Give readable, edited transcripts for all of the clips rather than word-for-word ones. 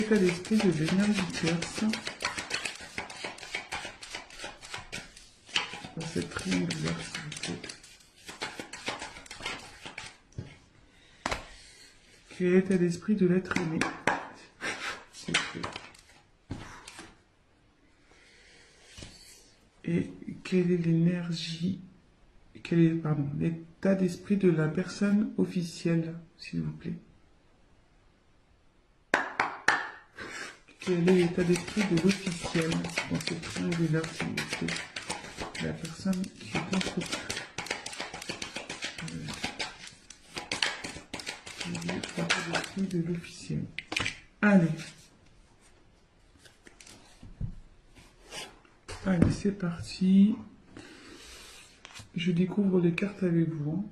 L'état d'esprit de l'énergie tierce. Dans cette triangulaire, s'il vous plaît. Quel est l'état d'esprit de l'être aimé? Et quelle est l'énergie, quel est, pardon, l'état d'esprit de la personne officielle, s'il vous plaît? Quel est l'état d'esprit de l'officiel dans cette triangulaire, s'il vous plaît? La personne qui est contre. L'état d'esprit de l'officiel. Allez. Allez, c'est parti. Je découvre les cartes avec vous.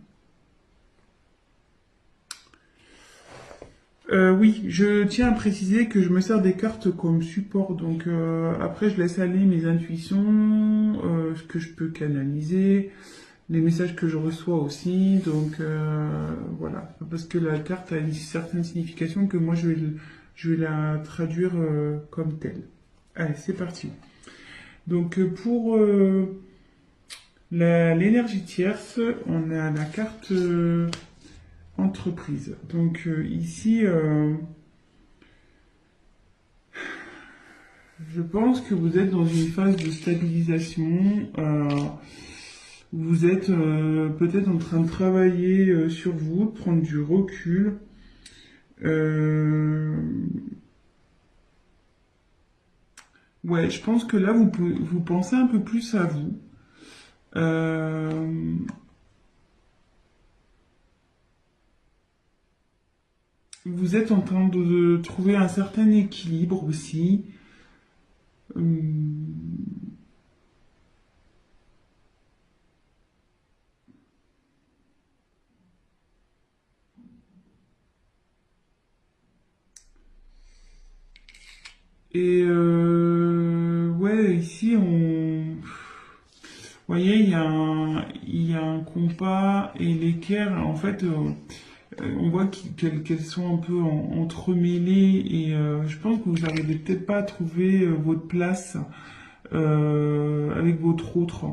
Oui, je tiens à préciser que je me sers des cartes comme support. Donc après, je laisse aller mes intuitions, ce que je peux canaliser, les messages que je reçois aussi. Donc voilà, parce que la carte a une certaine signification que moi, je vais la traduire comme telle. Allez, c'est parti. Donc pour l'énergie tierce, on a la carte entreprise. Donc ici, je pense que vous êtes dans une phase de stabilisation. Vous êtes peut-être en train de travailler sur vous, de prendre du recul. Ouais, je pense que là, vous pensez un peu plus à vous. Vous êtes en train de trouver un certain équilibre aussi. Et ouais, ici, vous voyez, il y a un compas et l'équerre, en fait, on voit qu'elles sont un peu entremêlées et je pense que vous n'arrivez peut-être pas à trouver votre place avec votre autre.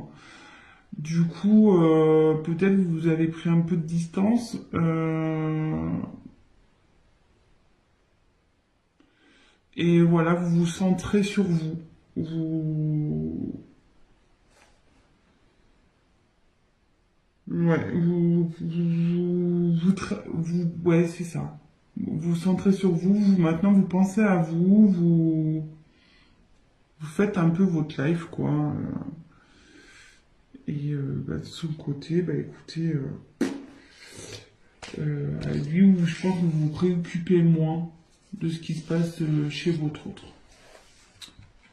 Du coup, peut-être vous avez pris un peu de distance. Et voilà, vous vous centrez sur vous. Ouais, ouais, c'est ça. Vous vous centrez sur vous, maintenant vous pensez à vous, vous faites un peu votre life, quoi. Et bah, de son côté, bah écoutez, lui, je pense que vous vous préoccupez moins de ce qui se passe chez votre autre.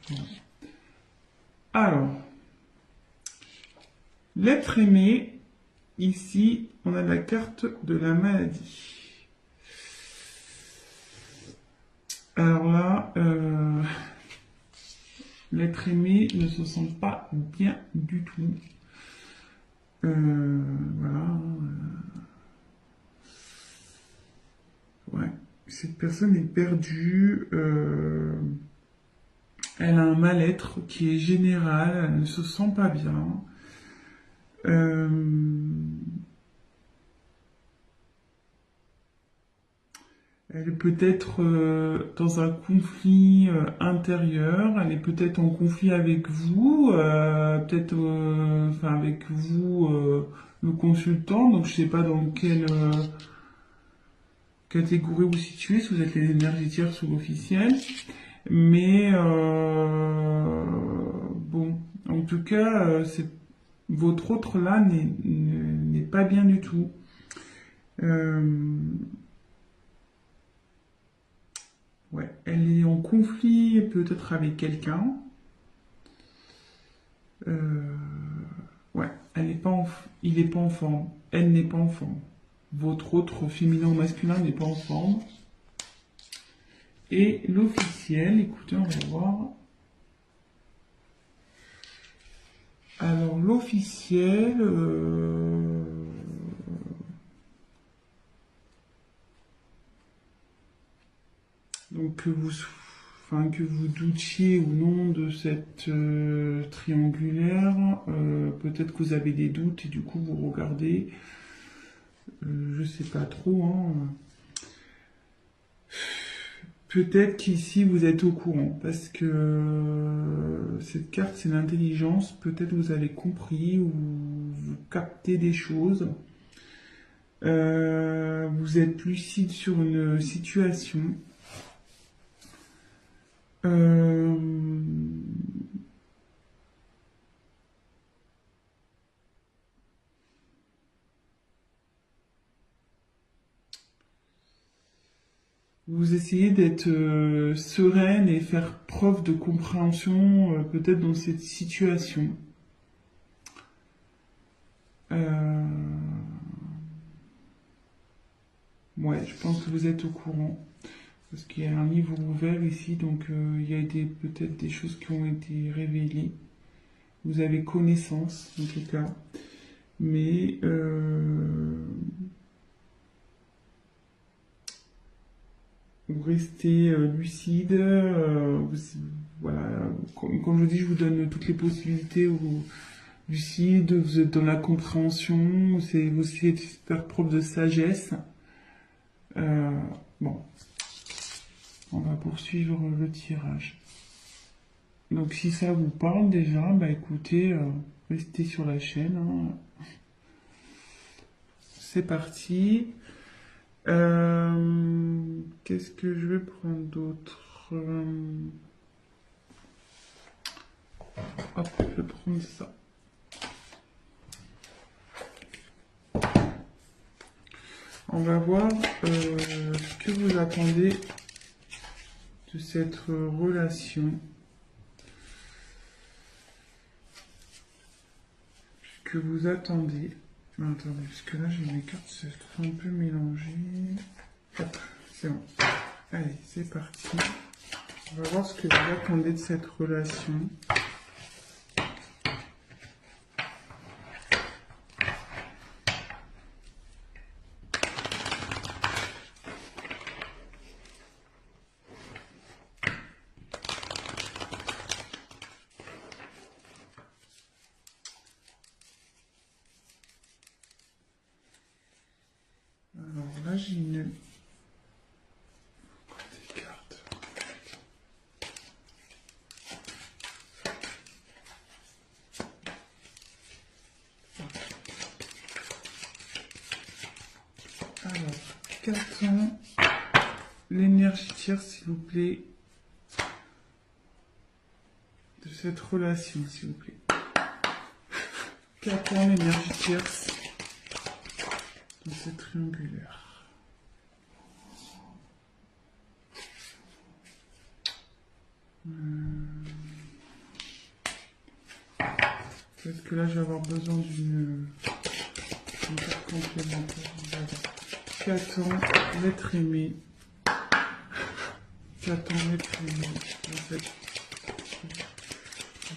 Voilà. Alors, l'être aimé, ici, on a la carte de la maladie. Alors là, l'être aimé ne se sent pas bien du tout. Voilà. Ouais. Cette personne est perdue. Elle a un mal-être qui est général. Elle ne se sent pas bien. Elle est peut-être dans un conflit intérieur, elle est peut-être en conflit avec vous, peut-être enfin avec vous, le consultant, donc je sais pas dans quelle catégorie vous situez, si vous êtes les énergies tierces ou l'officiel, mais bon, en tout cas, votre autre là n'est pas bien du tout. Ouais, elle est en conflit peut-être avec quelqu'un. Ouais, il n'est pas en forme. Elle n'est pas en forme. Votre autre féminin ou masculin n'est pas en forme. Et l'officiel, écoutez, on va voir. Alors l'officiel, donc Donc que vous doutiez ou non de cette triangulaire, peut-être que vous avez des doutes et du coup vous regardez, je sais pas trop, hein. Peut-être qu'ici vous êtes au courant, parce que cette carte c'est l'intelligence, peut-être vous avez compris ou vous captez des choses. Vous êtes lucide sur une situation. Euh, Vous essayez d'être sereine et faire preuve de compréhension peut-être dans cette situation. Euh, Ouais, je pense que vous êtes au courant. Parce qu'il y a un livre ouvert ici, donc il y a peut-être des choses qui ont été révélées. Vous avez connaissance, en tout cas. Mais vous restez lucide. Voilà, comme je dis, je vous donne toutes les possibilités. Lucide, vous êtes dans la compréhension, vous essayez de faire preuve de sagesse. Euh, bon, on va poursuivre le tirage. Donc si ça vous parle déjà, bah écoutez, restez sur la chaîne, hein. C'est parti. Qu'est-ce que je vais prendre d'autre? Hop, je vais prendre ça. On va voir ce que vous attendez de cette relation. Ce que vous attendez. Attendez, parce que là j'ai mes cartes, c'est un peu mélangé. Hop, c'est bon. Allez, c'est parti. On va voir ce que vous attendez de cette relation. Alors là j'ai une... des cartes. Alors, qu'attend l'énergie tierce, s'il vous plaît, de cette relation, s'il vous plaît. Qu'attend l'énergie tierce dans cette triangulaire? Peut-être que là, je vais avoir besoin d'une carte complémentaire. Qu'attend l'être aimé? Qu'attend l'être aimé dans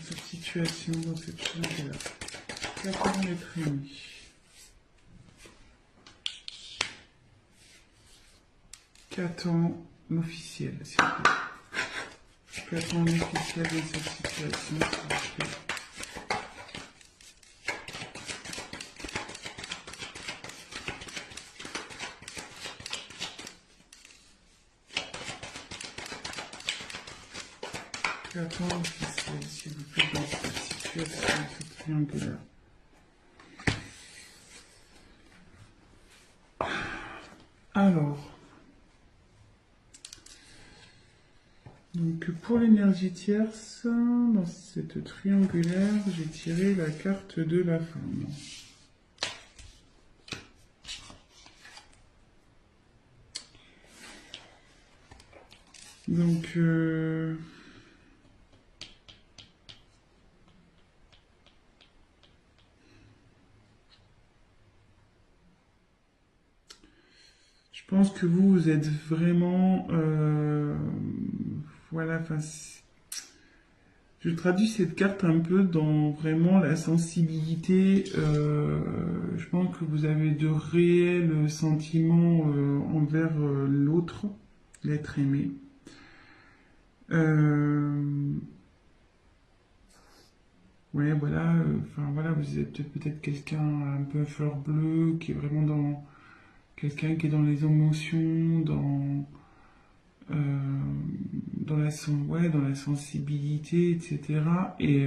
cette situation, dans cette chose-là? Qu'attend l'être aimé? Qu'attend l'officiel, s'il vous plaît? Qu'attend l'officiel de cette situation, s'il vous plaît? Qu'attend l'officiel, s'il vous plaît, dans cette situation, cette triangulaire? Alors, donc pour l'énergie tierce, dans cette triangulaire, j'ai tiré la carte de la femme. Donc, je pense que vous êtes vraiment... voilà, enfin... Je traduis cette carte un peu dans vraiment la sensibilité. Je pense que vous avez de réels sentiments envers l'autre, l'être aimé. Euh, ouais, voilà, enfin voilà, vous êtes peut-être quelqu'un un peu fleur bleue, qui est vraiment dans quelqu'un qui est dans les émotions, euh, ouais, dans la sensibilité, etc. Et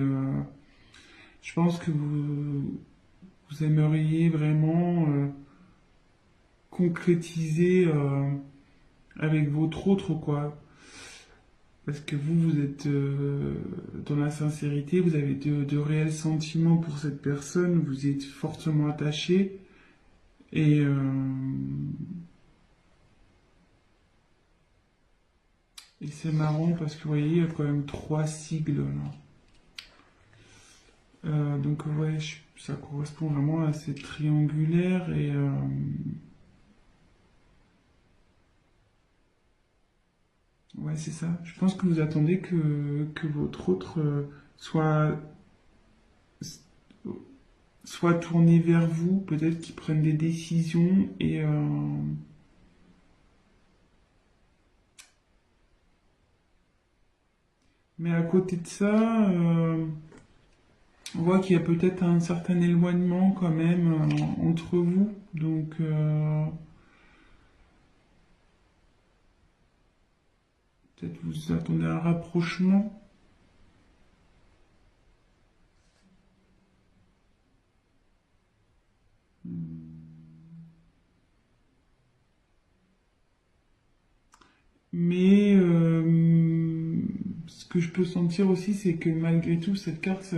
je pense que vous aimeriez vraiment concrétiser avec votre autre, quoi. Parce que vous êtes dans la sincérité, vous avez de réels sentiments pour cette personne, vous êtes fortement attaché. Et, euh, et c'est marrant parce que vous voyez, il y a quand même trois sigles là. Donc ouais, ça correspond vraiment à cette triangulaire et ouais, c'est ça. Je pense que vous attendez que votre autre soit tourné vers vous, peut-être qu'il prenne des décisions mais à côté de ça, on voit qu'il y a peut-être un certain éloignement quand même entre vous. Donc peut-être vous attendez un rapprochement. Mais ce que je peux sentir aussi, c'est que malgré tout, cette carte,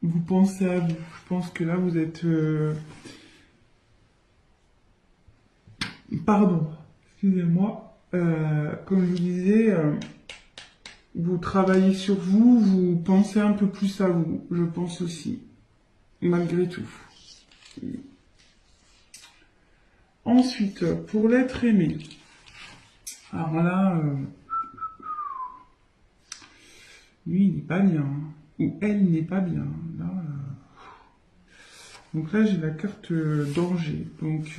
vous pensez à vous. Je pense que là, vous êtes... pardon, excusez-moi. Comme je vous disais, vous travaillez sur vous, vous pensez un peu plus à vous, je pense aussi, malgré tout. Ensuite, pour l'être aimé. Alors là, lui, il n'est pas bien. Ou elle n'est pas bien. Là, donc là, j'ai la carte danger. Donc,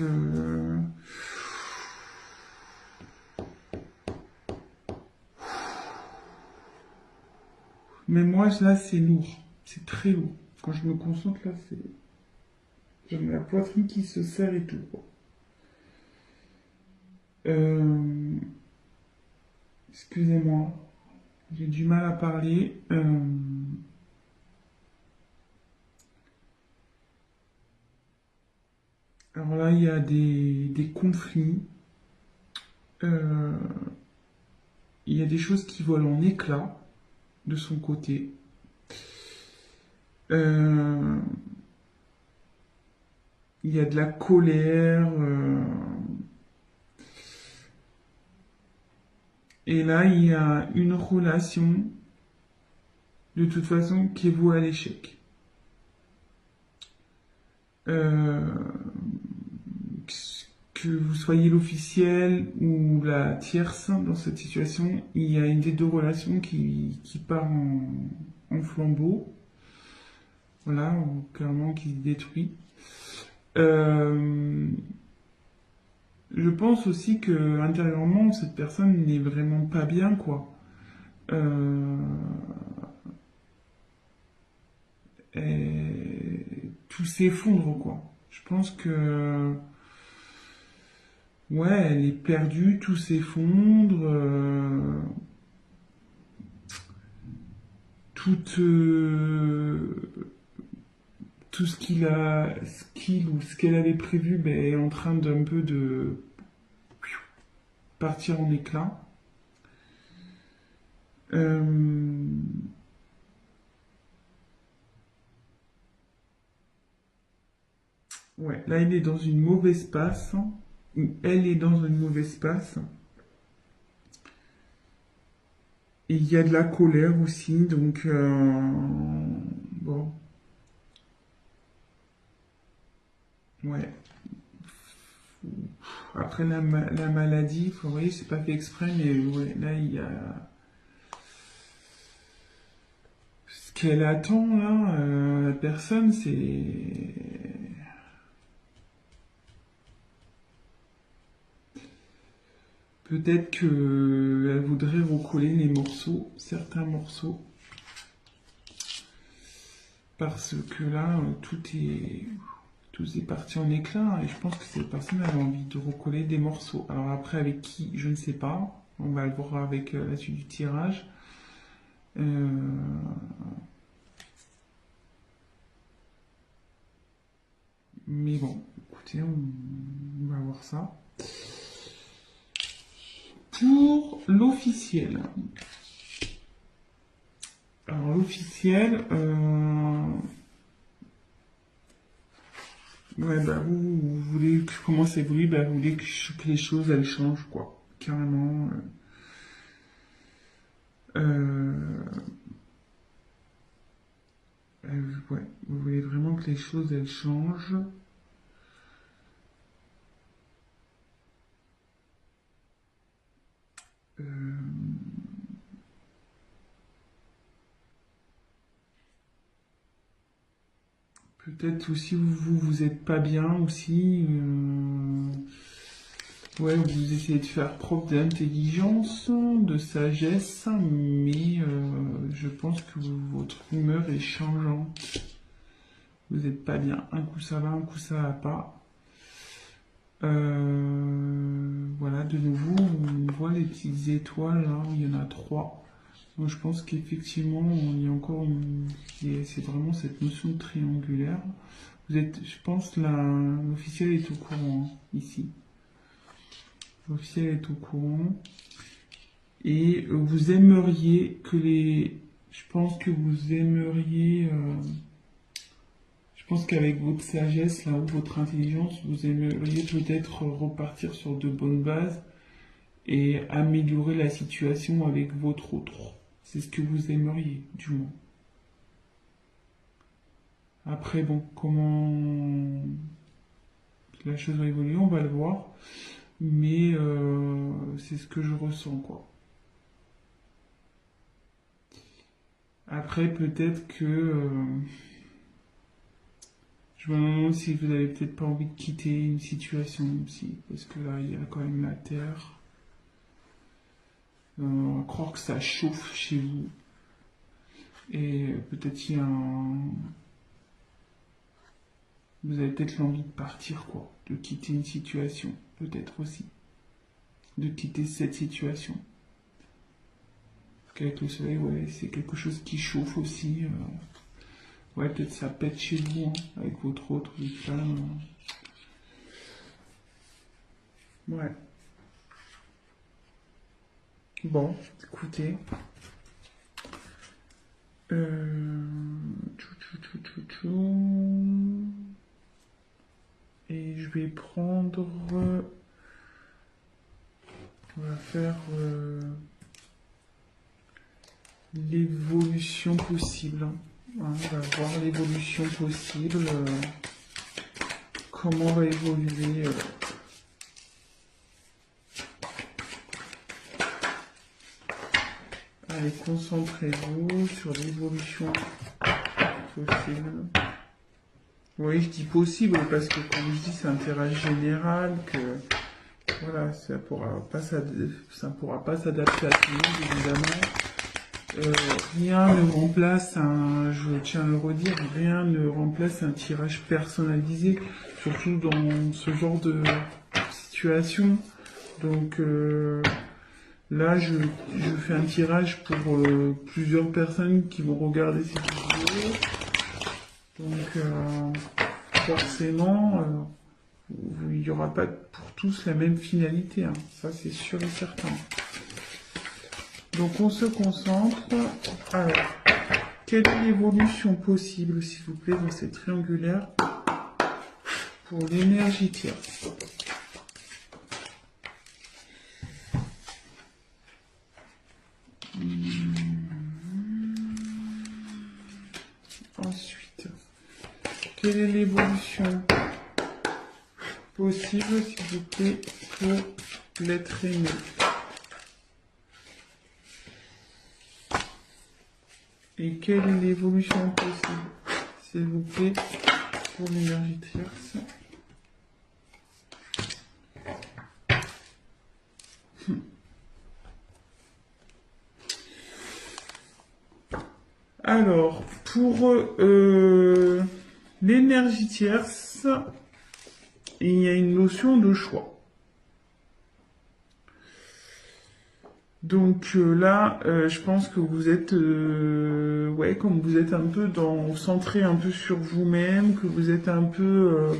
mais moi, là, c'est lourd. C'est très lourd. Quand je me concentre, là, c'est... J'ai la poitrine qui se serre et tout. Euh, Excusez-moi. J'ai du mal à parler. Alors là, il y a des conflits. Euh, il y a des choses qui volent en éclats de son côté. Euh, il y a de la colère. Et là, il y a une relation, de toute façon, qui est vouée à l'échec. Euh, que vous soyez l'officiel ou la tierce dans cette situation, il y a une des deux relations qui part en flambeau, voilà, ou clairement qui se détruit. Euh, je pense aussi que intérieurement, cette personne n'est vraiment pas bien, quoi. Euh, tout s'effondre, quoi. Je pense que ouais, elle est perdue, tout s'effondre, tout, tout ce qu'elle avait prévu ben, est en train d'un peu de partir en éclats. Euh, ouais, là, elle est dans une mauvaise passe, ou elle est dans une mauvaise passe. Et il y a de la colère aussi, donc bon, ouais. Après la maladie, vous voyez, c'est pas fait exprès, mais ouais, là il y a ce qu'elle attend là, la personne, Peut-être qu'elle voudrait recoller les morceaux, certains morceaux. Parce que là, tout est parti en éclats et je pense que cette personne avait envie de recoller des morceaux. Alors après, avec qui, je ne sais pas. On va le voir avec la suite du tirage. Mais bon, écoutez, on va voir ça. Pour l'officiel. Alors l'officiel, ouais, bah vous voulez que je commence à évoluer, bah vous voulez que les choses elles changent quoi, carrément. Ouais, vous voulez vraiment que les choses elles changent. Peut-être aussi vous êtes pas bien aussi. Ouais, vous essayez de faire preuve d'intelligence, de sagesse, mais je pense que votre humeur est changeante. Vous n'êtes pas bien. Un coup ça va, un coup ça va pas. Voilà, de nouveau, on voit les petites étoiles là, il y en a 3. Donc je pense qu'effectivement, il y a encore c'est vraiment cette notion de triangulaire. Vous êtes, je pense, l'officiel est au courant, hein, ici. L'officiel est au courant. Et vous aimeriez que je pense que vous aimeriez... je pense qu'avec votre sagesse, là, ou votre intelligence, vous aimeriez peut-être repartir sur de bonnes bases et améliorer la situation avec votre autre. C'est ce que vous aimeriez, du moins. Après, bon, comment la chose va évoluer, on va le voir. Mais c'est ce que je ressens, quoi. Après, peut-être que... je me demande si vous avez peut-être pas envie de quitter une situation aussi. Parce que là, il y a quand même la Terre. On va croire que ça chauffe chez vous. Et peut-être il y a vous avez peut-être l'envie de partir, quoi. De quitter une situation. Peut-être aussi. De quitter cette situation. Parce qu'avec le soleil, ouais, c'est quelque chose qui chauffe aussi. Ouais, peut-être ça pète chez vous, hein, avec votre autre femme. Ouais. Bon, écoutez. Et je vais prendre... on va faire l'évolution possible. Hein, on va voir l'évolution possible. Comment va évoluer... Allez, concentrez-vous sur l'évolution possible. Oui, je dis possible parce que comme je dis, c'est un tirage général que voilà, ça pourra pas s'adapter à tout le monde, évidemment. Rien ne remplace je tiens à le redire, rien ne remplace un tirage personnalisé, surtout dans ce genre de situation. Donc là, je fais un tirage pour plusieurs personnes qui vont regarder cette vidéo. Donc, forcément, il n'y aura pas pour tous la même finalité. Hein. Ça, c'est sûr et certain. Donc, on se concentre. Alors, quelle est l'évolution possible, s'il vous plaît, dans cette triangulaire pour l'énergie tierce? Ensuite, quelle est l'évolution possible, s'il vous plaît, pour l'être aimé? Et quelle est l'évolution possible, s'il vous plaît, pour l'énergie tierce? Alors, pour l'énergie tierce, il y a une notion de choix. Donc là, je pense que vous êtes, ouais, comme vous êtes un peu centré un peu sur vous-même, que vous êtes un peu,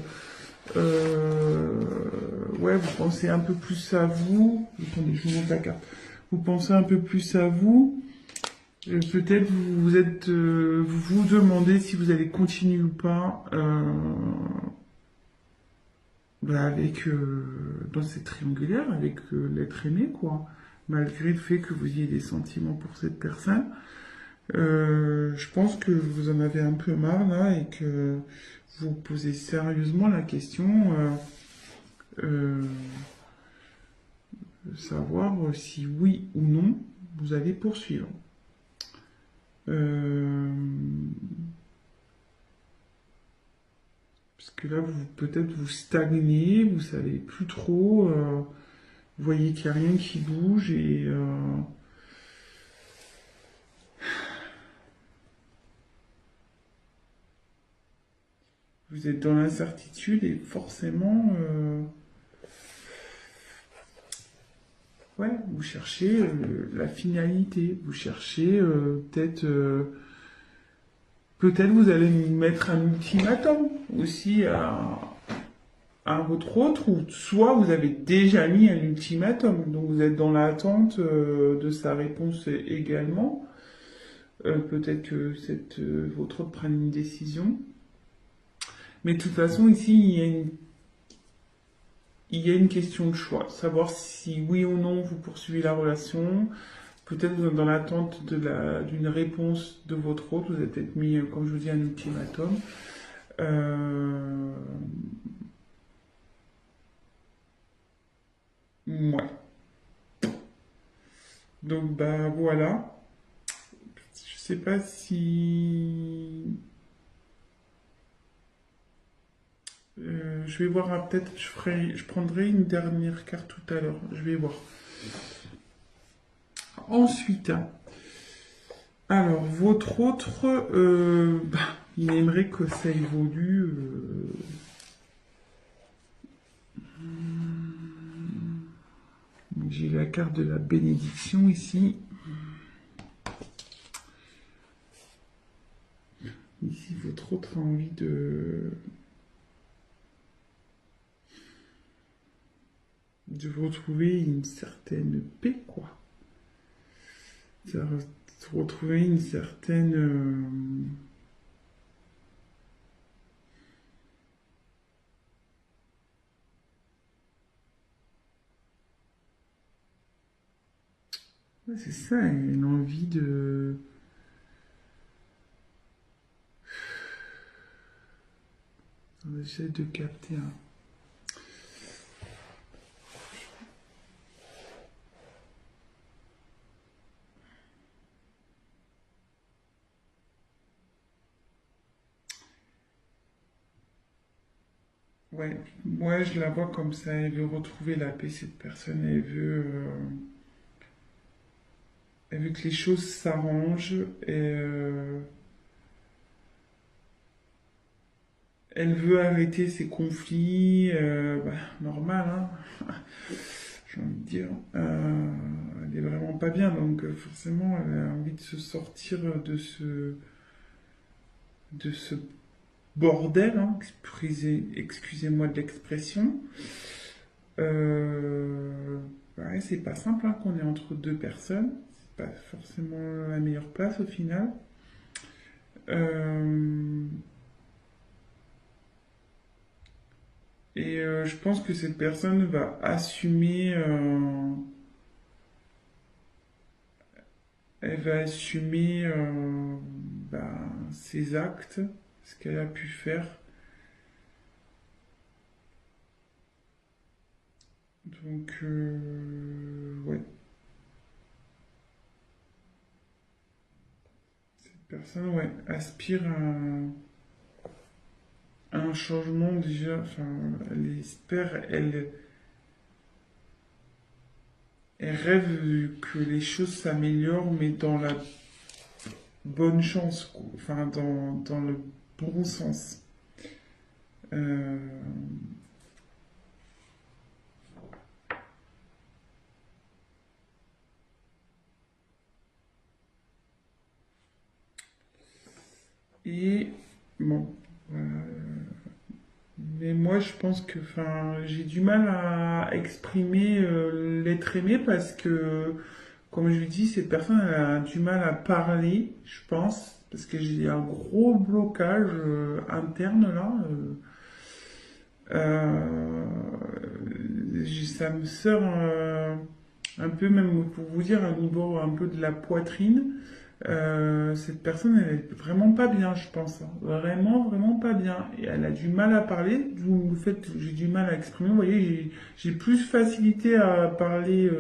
ouais, vous pensez un peu plus à vous. Attendez, je vous montre la carte. Vous pensez un peu plus à vous. Peut-être vous vous demandez si vous allez continuer ou pas bah, avec dans cette triangulaire avec l'être aimé quoi. Malgré le fait que vous ayez des sentiments pour cette personne, je pense que vous en avez un peu marre là et que vous vous posez sérieusement la question euh, de savoir si oui ou non vous allez poursuivre. Euh, Parce que là, peut-être vous stagnez, vous savez plus trop, vous voyez qu'il n'y a rien qui bouge et vous êtes dans l'incertitude et forcément, ouais, vous cherchez la finalité, vous cherchez peut-être vous allez mettre un ultimatum aussi à votre autre, ou soit vous avez déjà mis un ultimatum, donc vous êtes dans l'attente de sa réponse également. Peut-être que votre autre prenne une décision. Mais de toute façon, ici, il y a une question de choix. Savoir si oui ou non vous poursuivez la relation. Peut-être vous êtes dans l'attente d'une réponse de votre autre. Vous avez peut-être mis, comme je vous dis, un ultimatum. Euh, ouais. Donc, bah voilà. Je sais pas si. Je vais voir, peut-être je prendrai une dernière carte tout à l'heure. Je vais voir. Ensuite, alors votre autre, bah, il aimerait que ça évolue. J'ai la carte de la bénédiction ici. Ici, votre autre a envie de retrouver une certaine paix, quoi. De retrouver une certaine... ouais, c'est ça, une envie de... J'essaie de capter un... Ouais, moi je la vois comme ça, elle veut retrouver la paix, cette personne, elle veut que les choses s'arrangent, et elle veut arrêter ses conflits, bah, normal, hein, j'ai envie de dire. Elle est vraiment pas bien, donc forcément elle a envie de se sortir de ce bordel, hein, excusez-moi de l'expression. Euh, ouais, c'est pas simple hein, qu'on est entre deux personnes. C'est pas forcément la meilleure place au final. Euh, et je pense que cette personne va assumer, elle va assumer bah, ses actes, ce qu'elle a pu faire. Donc, ouais, cette personne, ouais, aspire à un changement déjà. Enfin, elle espère, elle rêve que les choses s'améliorent, mais bonne chance, quoi. Enfin, dans le bon sens. Euh, et bon, mais moi je pense que, enfin, j'ai du mal à exprimer l'être aimé parce que, comme je lui dis, cette personne elle a du mal à parler, je pense, parce que j'ai un gros blocage interne là. Euh, Ça me sort un peu, même pour vous dire, au niveau un peu de la poitrine. Cette personne, elle est vraiment pas bien, je pense, hein. Vraiment, vraiment pas bien. Et elle a du mal à parler. Vous faites, j'ai du mal à exprimer. Vous voyez, j'ai plus facilité à parler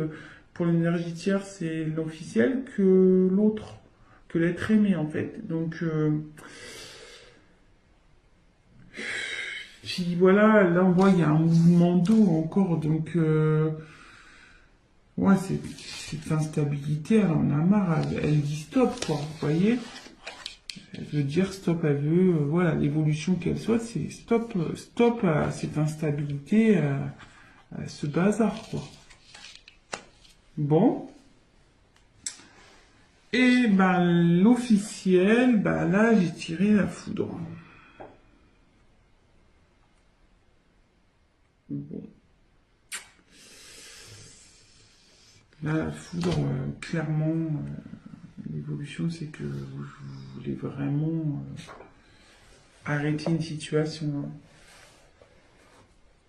pour l'énergie tierce et l'officiel que l'autre, que l'être aimé, en fait. Donc, puis voilà, là, on voit, il y a un mouvement d'eau encore. Donc, ouais, cette instabilité, elle en a marre. Elle dit stop, quoi. Vous voyez? Elle veut dire stop, elle veut, voilà, l'évolution qu'elle souhaite, c'est stop, stop à cette instabilité, à ce bazar, quoi. Bon. Et ben, l'officiel, ben là, j'ai tiré la foudre. Bon. Là, la foudre, clairement, l'évolution, c'est que vous voulez vraiment arrêter une situation, hein.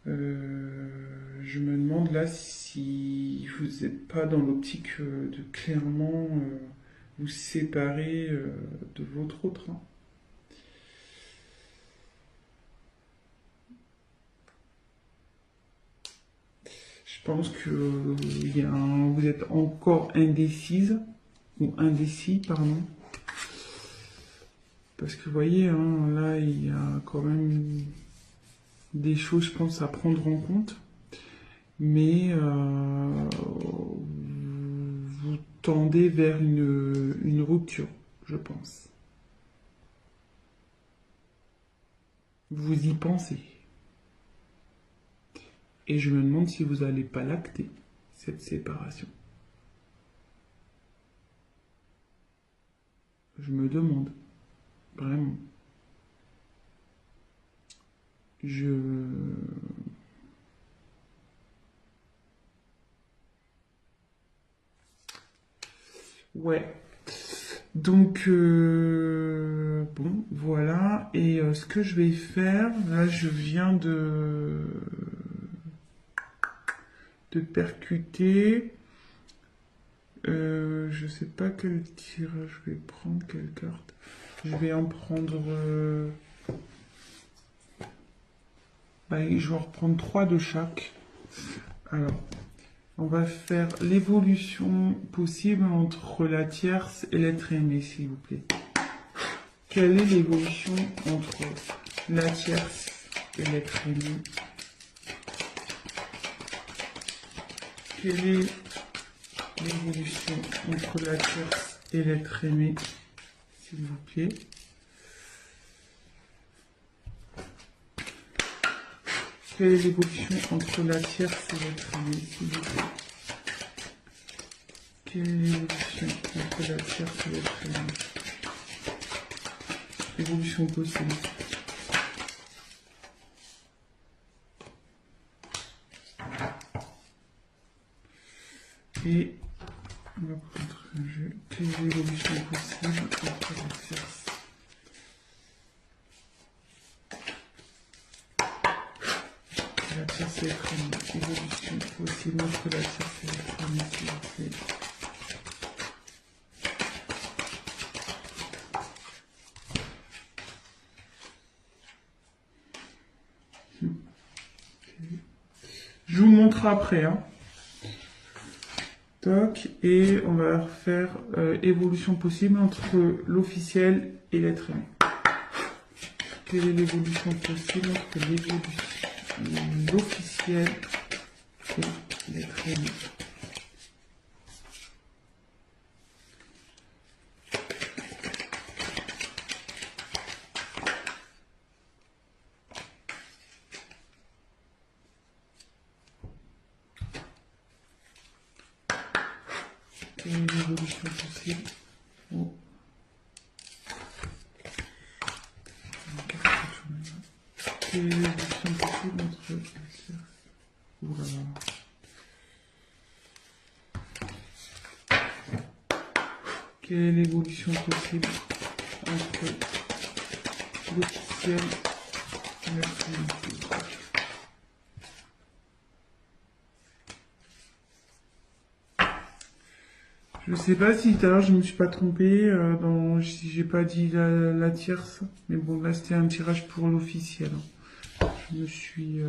Je me demande là si vous n'êtes pas dans l'optique de clairement vous séparer de votre autre, hein. Je pense que vous êtes encore indécise, ou indécis, pardon. Parce que vous voyez, hein, là, il y a quand même des choses, je pense, à prendre en compte. Mais vous tendez vers une rupture, je pense. Vous y pensez. Et je me demande si vous n'allez pas l'acter, cette séparation. Je me demande. Vraiment. Ouais. Donc, bon, voilà. Et ce que je vais faire, là, je viens de percuter. Je sais pas quel tirage je vais prendre, quelle carte. Je vais en prendre. Je vais en reprendre 3 de chaque. Alors, on va faire l'évolution possible entre la tierce et l'être aimé, s'il vous plaît. Quelle est l'évolution entre la tierce et l'être aimé? Quelle est l'évolution entre la tierce et l'être aimé, s'il vous plaît? Quelle est l'évolution entre la tierce et l'être aimé, s'il vous plaît? Quelle est l'évolution entre la tierce et l'être aimé? Évolution possible. Et on va prendre un jeu. Quelle est l'évolution possible entre la tierce? La tierce et l'être aimé. Évolution possible entre la tierce et l'être aimé, s'il vous plaît. Je vous montre après, hein. Toc, et on va faire évolution possible entre l'officiel et l'être aimé. Quelle est l'évolution possible entre l'officiel et l'être aimé? Quelle est l'évolution possible? Oh. Quelle est l'évolution possible entre... Ouh là là. Quelle est l'évolution possible entre l'officiel et la fluidité? Je sais pas si tout à l'heure je me suis pas trompée si j'ai pas dit la tierce, mais bon là c'était un tirage pour l'officiel. Je me suis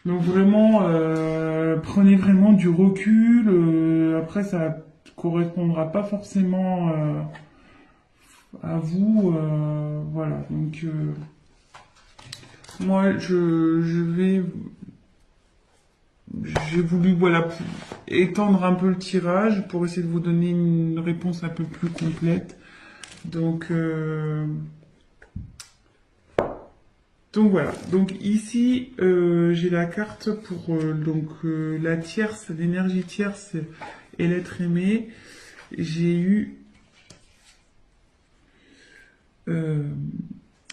donc vraiment prenez vraiment du recul. Après ça correspondra pas forcément à vous, voilà. Donc moi j'ai voulu voilà étendre un peu le tirage pour essayer de vous donner une réponse un peu plus complète. Donc voilà. Donc ici j'ai la carte pour la tierce, l'énergie tierce et l'être aimé. J'ai eu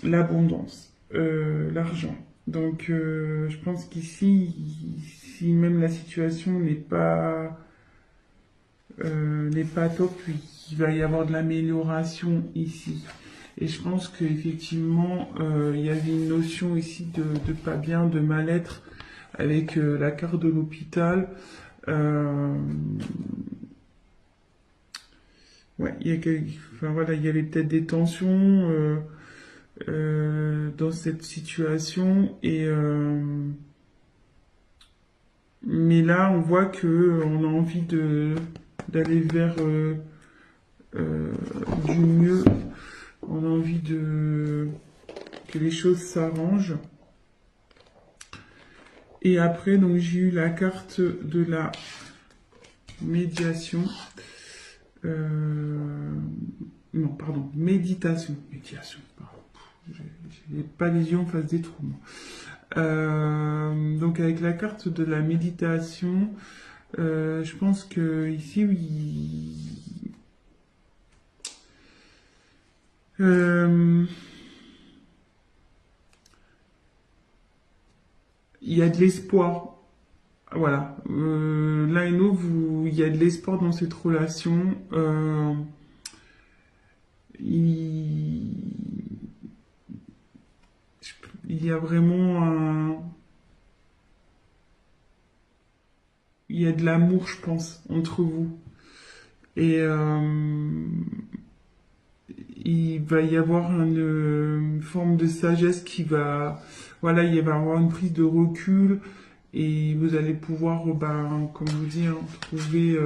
l'abondance, l'argent. Donc je pense qu'ici, si même la situation n'est pas top, il va y avoir de l'amélioration ici. Et je pense qu'effectivement, il y avait une notion ici de pas bien, de mal-être avec la carte de l'hôpital. Ouais, enfin, voilà, il y avait peut-être des tensions dans cette situation mais là on voit que on a envie d'aller vers du mieux, on a envie que les choses s'arrangent. Et après donc j'ai eu la carte de la médiation. Non, pardon, méditation. Médiation, pardon. J'ai pas les yeux en face des trous. Donc avec la carte de la méditation, je pense que ici, oui, il y a de l'espoir. Voilà. L'un et l'autre, il y a de l'espoir dans cette relation. Il y a vraiment il y a de l'amour, je pense, entre vous. Et il va y avoir une forme de sagesse voilà, il va y avoir une prise de recul et vous allez pouvoir, comme je vous dis, hein, trouver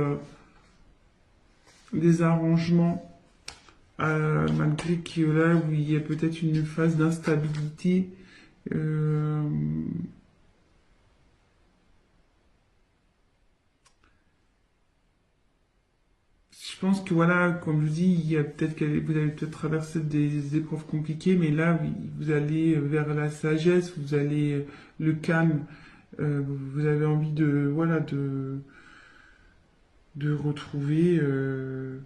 des arrangements malgré que là où il y a peut-être une phase d'instabilité. Je pense que voilà, comme je vous dis, il y a peut-être que vous allez peut-être traverser des épreuves compliquées, mais là, oui, vous allez vers la sagesse, vous allez le calme, vous avez envie voilà, de retrouver euh,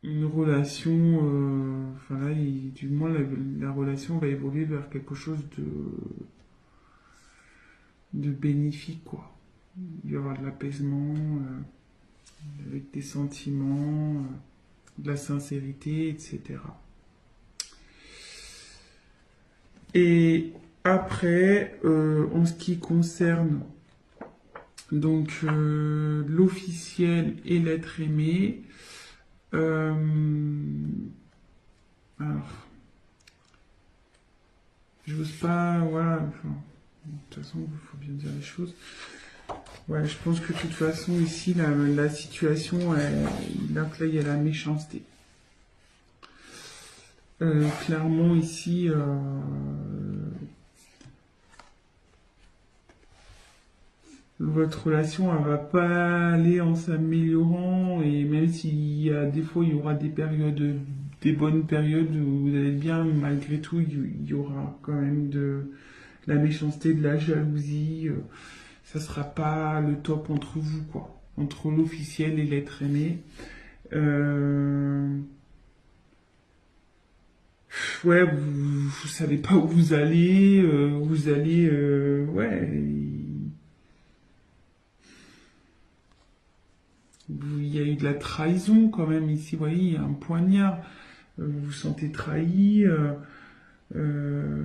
une relation, enfin là, du moins la relation va évoluer vers quelque chose de bénéfique, quoi. Il va y avoir de l'apaisement, avec des sentiments, de la sincérité, etc. Et après, en ce qui concerne donc l'officiel et l'être aimé, alors, je n'ose pas, voilà, enfin, de toute façon, il faut bien dire les choses. Ouais, je pense que de toute façon, ici, la situation, là, il y a la méchanceté. Clairement, ici, votre relation, elle va pas aller en s'améliorant, et même s'il y a des fois, il y aura des périodes des bonnes périodes où vous allez bien, mais malgré tout, il y aura quand même de la méchanceté, de la jalousie. Ça sera pas le top entre vous, quoi. Entre l'officiel et l'être aimé. Euh, ouais, vous savez pas où vous allez, ouais, il y a eu de la trahison quand même ici, vous voyez, il y a un poignard, vous vous sentez trahi, euh,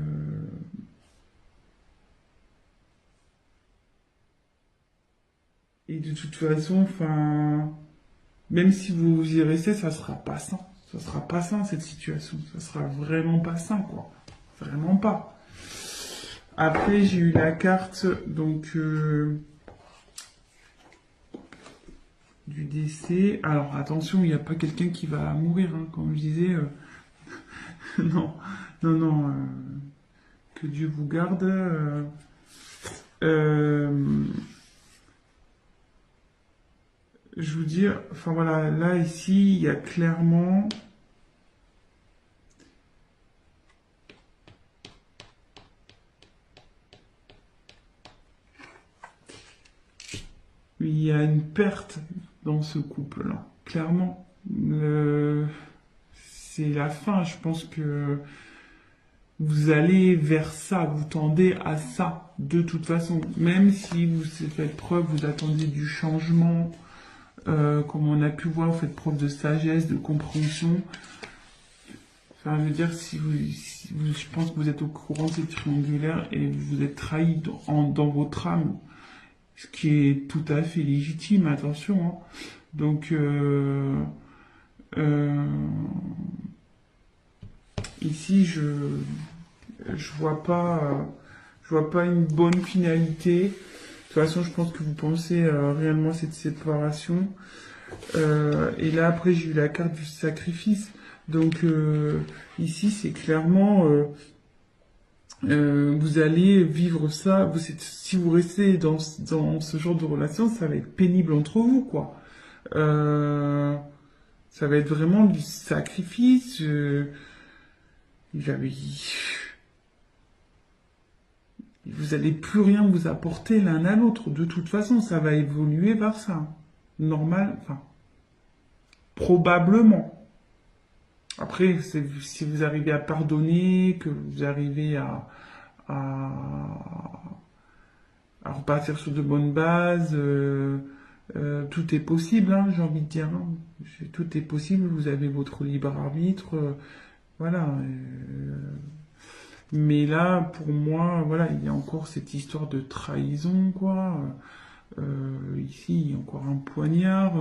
et de toute façon, enfin, même si vous y restez, ça sera pas sain. Ça sera pas sain cette situation. Ça sera vraiment pas sain, quoi. Vraiment pas. Après, j'ai eu la carte donc du décès. Alors attention, il n'y a pas quelqu'un qui va mourir, hein, comme je disais. Non, non, non. Que Dieu vous garde. Euh, je vous dis, enfin voilà, là ici, il y a clairement. Il y a une perte dans ce couple-là, clairement. C'est la fin, je pense que vous allez vers ça, vous tendez à ça, de toute façon. Même si vous faites preuve, vous attendiez du changement, comme on a pu voir, vous faites preuve de sagesse, de compréhension. Enfin, je veux dire, je pense que vous êtes au courant de cette triangulaire et vous êtes trahi dans votre âme, ce qui est tout à fait légitime, attention, hein. Donc, euh, ici, je vois pas une bonne finalité. De toute façon, je pense que vous pensez réellement à cette séparation. Et là, après, j'ai eu la carte du sacrifice. Donc, ici, c'est clairement, vous allez vivre ça. Si vous restez dans ce genre de relation, ça va être pénible entre vous, quoi. Euh, Ça va être vraiment du sacrifice. Il va- Vous allez plus rien vous apporter l'un à l'autre. De toute façon, ça va évoluer vers ça. Normal, enfin, probablement. Après, si vous arrivez à pardonner, que vous arrivez à, à repartir sur de bonnes bases, tout est possible, hein, j'ai envie de dire, hein. Tout est possible, vous avez votre libre arbitre, voilà. Mais là, pour moi, voilà, il y a encore cette histoire de trahison, quoi. Ici, il y a encore un poignard.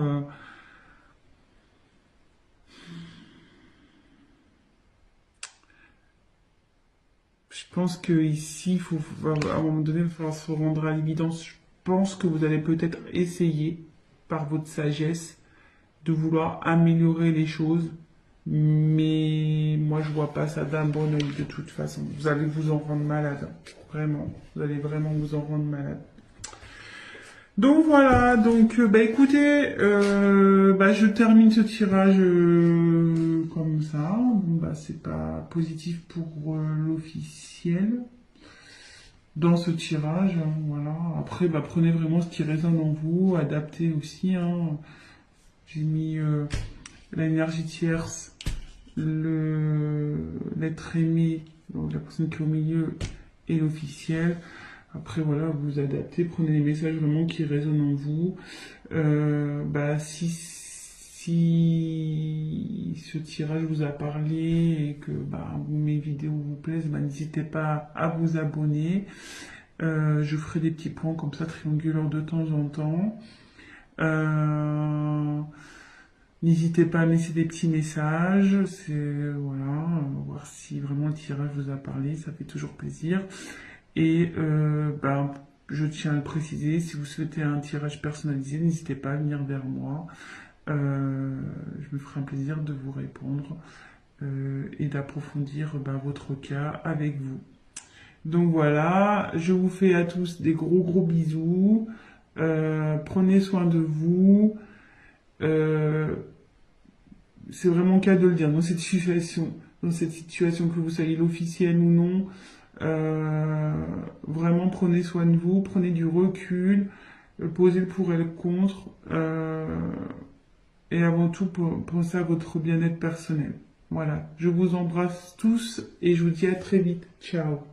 Je pense que ici, à un moment donné, il va falloir se rendre à l'évidence. Je pense que vous allez peut-être essayer, par votre sagesse, de vouloir améliorer les choses. Mais moi, je vois pas ça d'un bon oeil de toute façon. Vous allez vous en rendre malade. Vraiment. Vous allez vraiment vous en rendre malade. Donc voilà, donc bah écoutez, bah je termine ce tirage comme ça. Bon bah c'est pas positif pour l'officiel dans ce tirage, hein, voilà. Après bah prenez vraiment ce qui résonne en vous, adaptez aussi, hein. J'ai mis l'énergie tierce, l'être aimé, donc la personne qui est au milieu et l'officiel. Après, voilà, vous adaptez, prenez les messages vraiment qui résonnent en vous. Bah, si ce tirage vous a parlé et que bah, mes vidéos vous plaisent, bah, n'hésitez pas à vous abonner. Je ferai des petits points comme ça, triangulaires de temps en temps. Euh, N'hésitez pas à me laisser des petits messages, voilà, voir si vraiment le tirage vous a parlé, ça fait toujours plaisir. Et ben, je tiens à le préciser, si vous souhaitez un tirage personnalisé, n'hésitez pas à venir vers moi. Je me ferai un plaisir de vous répondre et d'approfondir ben, votre cas avec vous. Donc voilà, je vous fais à tous des gros bisous. Prenez soin de vous. c'est vraiment le cas de le dire, dans cette situation que vous soyez l'officiel ou non, vraiment prenez soin de vous, prenez du recul, posez le pour et le contre, et avant tout pensez à votre bien-être personnel. Voilà, je vous embrasse tous et je vous dis à très vite. Ciao.